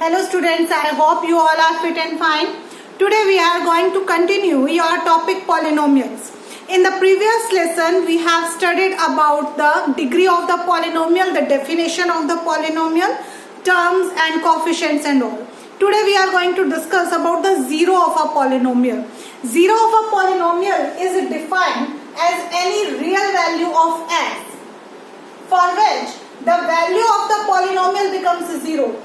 Hello students, I hope you all are fit and fine. Today we are going to continue your topic polynomials. In the previous lesson we have studied about the degree of the polynomial, the definition of the polynomial, terms and coefficients and all. Today we are going to discuss about the zero of a polynomial. Zero of a polynomial is defined as any real value of x for which the value of the polynomial becomes zero.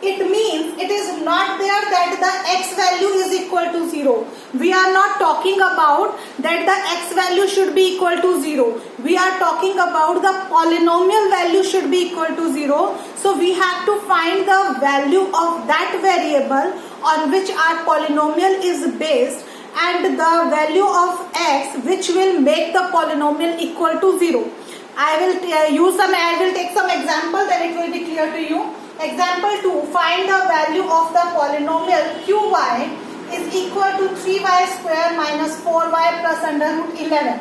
It means it is not there that the x value is equal to 0. We are not talking about that the x value should be equal to 0. We are talking about the polynomial value should be equal to 0. So we have to find the value of that variable on which our polynomial is based and the value of x which will make the polynomial equal to 0. I will take some example, then it will be clear to you. Example 2. Find the value of the polynomial qy is equal to 3y square minus 4y plus under root 11.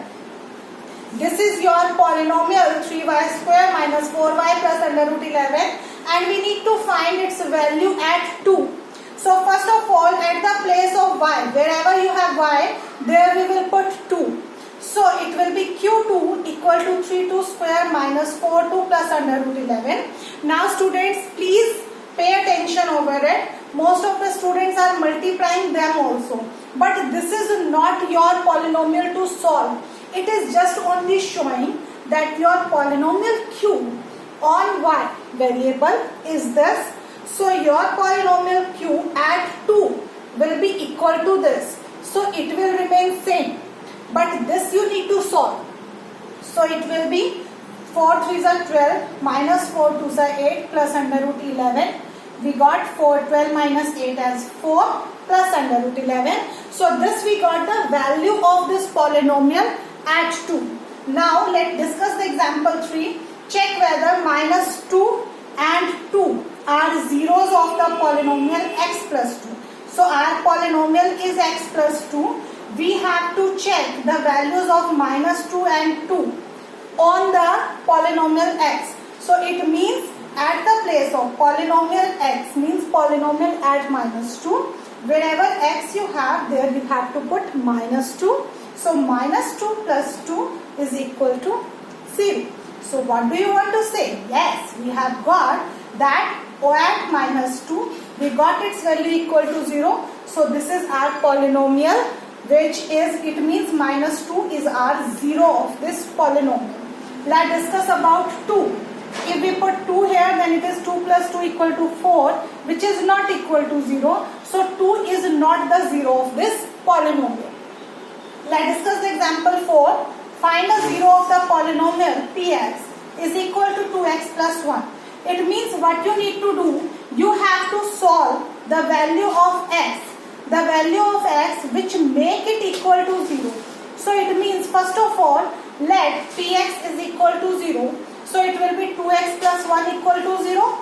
This is your polynomial 3y square minus 4y plus under root 11 and we need to find its value at 2. So first of all, at the place of y, wherever you have y, there we will put 2. So it will be q2 equal to 3 square minus 4 plus under root 11. Now students, please pay attention over it. Most of the students are multiplying them also. But this is not your polynomial to solve. It is just only showing that your polynomial q on y variable is this. So your polynomial q at 2 will be equal to this. So it will remain same. But this you need to solve. So it will be 4 3s are 12 minus 4 2s are 8 plus under root 11. We got 4 12 minus 8 as 4 plus under root 11. So this we got the value of this polynomial at 2. Now let's discuss the example 3. Check whether minus 2 and 2 are zeros of the polynomial x plus 2. So our polynomial is x plus 2. We have to check the values of minus 2 and 2 on the polynomial x. So it means at the place of polynomial x means polynomial at minus 2. Wherever x you have, there we have to put minus 2. So minus 2 plus 2 is equal to 0. So what do you want to say? Yes, we have got that at minus 2, we got its value equal to 0. So this is our polynomial, which is, it means minus 2 is our 0 of this polynomial. Let's discuss about 2. If we put 2 here, then it is 2 plus 2 equal to 4, which is not equal to 0. So 2 is not the 0 of this polynomial. Let's discuss the example 4. Find the 0 of the polynomial px is equal to 2x plus 1. It means what you need to do, you have to solve the value of x. The value of x which make it equal to 0. So it means first of all, let px is equal to 0. So it will be 2x plus 1 equal to 0.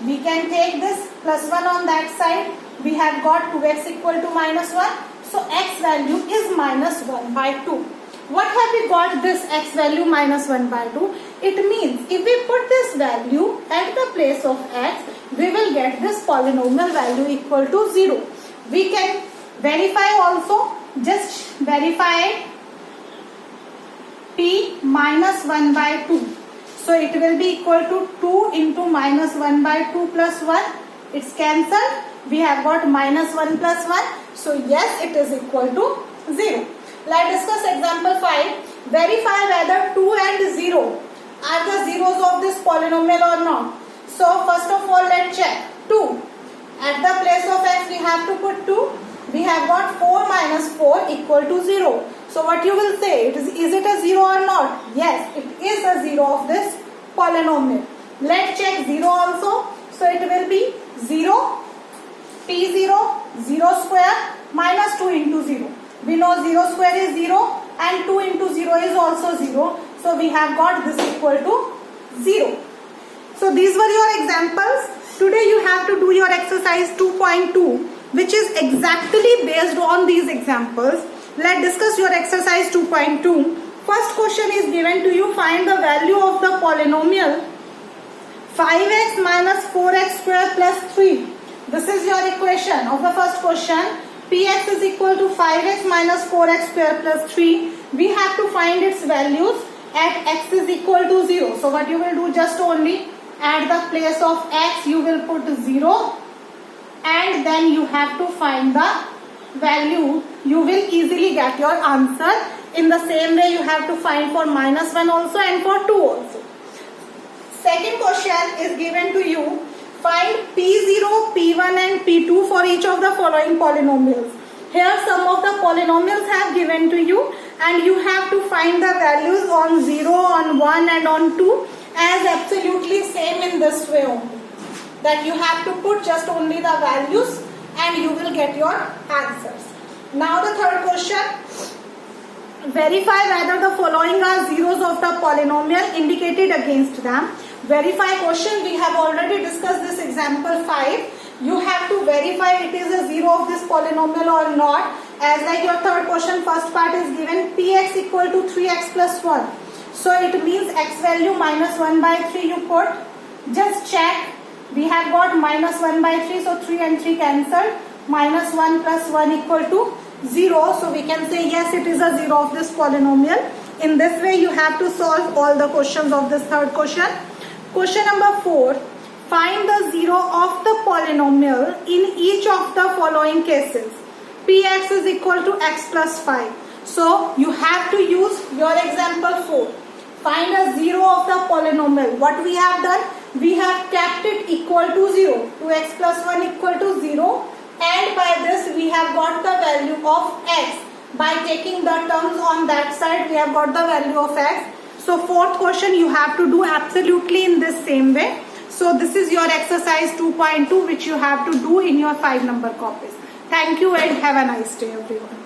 We can take this plus 1 on that side. We have got 2x equal to minus 1. So x value is minus 1 by 2. What have we got this x value minus 1 by 2? It means if we put this value at the place of x, we will get this polynomial value equal to 0. We can verify also, just verify p minus 1 by 2. So it will be equal to 2 into minus 1 by 2 plus 1. It's cancelled. We have got minus 1 plus 1. So yes, it is equal to 0. Let's discuss example 5. Verify whether 2 and 0 are the zeros of this polynomial or not. So first of all, let's check. 2. At the place of x we have to put 2. We have got 4 minus 4 equal to 0. So what you will say, is it a 0 or not? Yes, it is a 0 of this polynomial. Let's check 0 also. So it will be 0, p0, 0 square minus 2 into 0. We know 0 square is 0 and 2 into 0 is also 0. So we have got this equal to 0. So these were your examples. Today you have to do your exercise 2.2, which is exactly based on these examples. Let's discuss your exercise 2.2. First question is given to you. Find the value of the polynomial 5x minus 4x square plus 3 This is your equation of the first question. Px is equal to 5x minus 4x square plus 3. We have to find its values at x is equal to 0. So what you will do, just only at the place of x you will put 0 and then you have to find the value. You will easily get your answer. In the same way you have to find for minus 1 also and for 2 also. Second question is given to you. Find P0, P1 and P2 for each of the following polynomials. Here some of the polynomials have given to you and you have to find the values on 0, on 1 and on 2 as absolutely same in this way only. That you have to put just only the values and you will get your answers. Now the third question. Verify whether the following are zeros of the polynomial indicated against them. Verify question, we have already discussed this example 5. You have to verify it is a zero of this polynomial or not. As like your third question, first part is given px equal to 3x plus 1. So it means x value minus 1 by 3 you put. Just check. We have got minus 1 by 3, so 3 and 3 cancelled. Minus 1 plus 1 equal to 0. So we can say yes, it is a zero of this polynomial. In this way you have to solve all the questions of this third question. Question number 4. Find the zero of the polynomial in each of the following cases. Px is equal to x plus 5. So you have to use your example 4. Find a zero of the polynomial. What we have done? We have kept it equal to 0. 2x plus 1 equal to 0. And by this we have got the value of x. By taking the terms on that side we have got the value of x. So fourth question you have to do absolutely in this same way. So this is your exercise 2.2 which you have to do in your 5 number copies. Thank you and have a nice day everyone.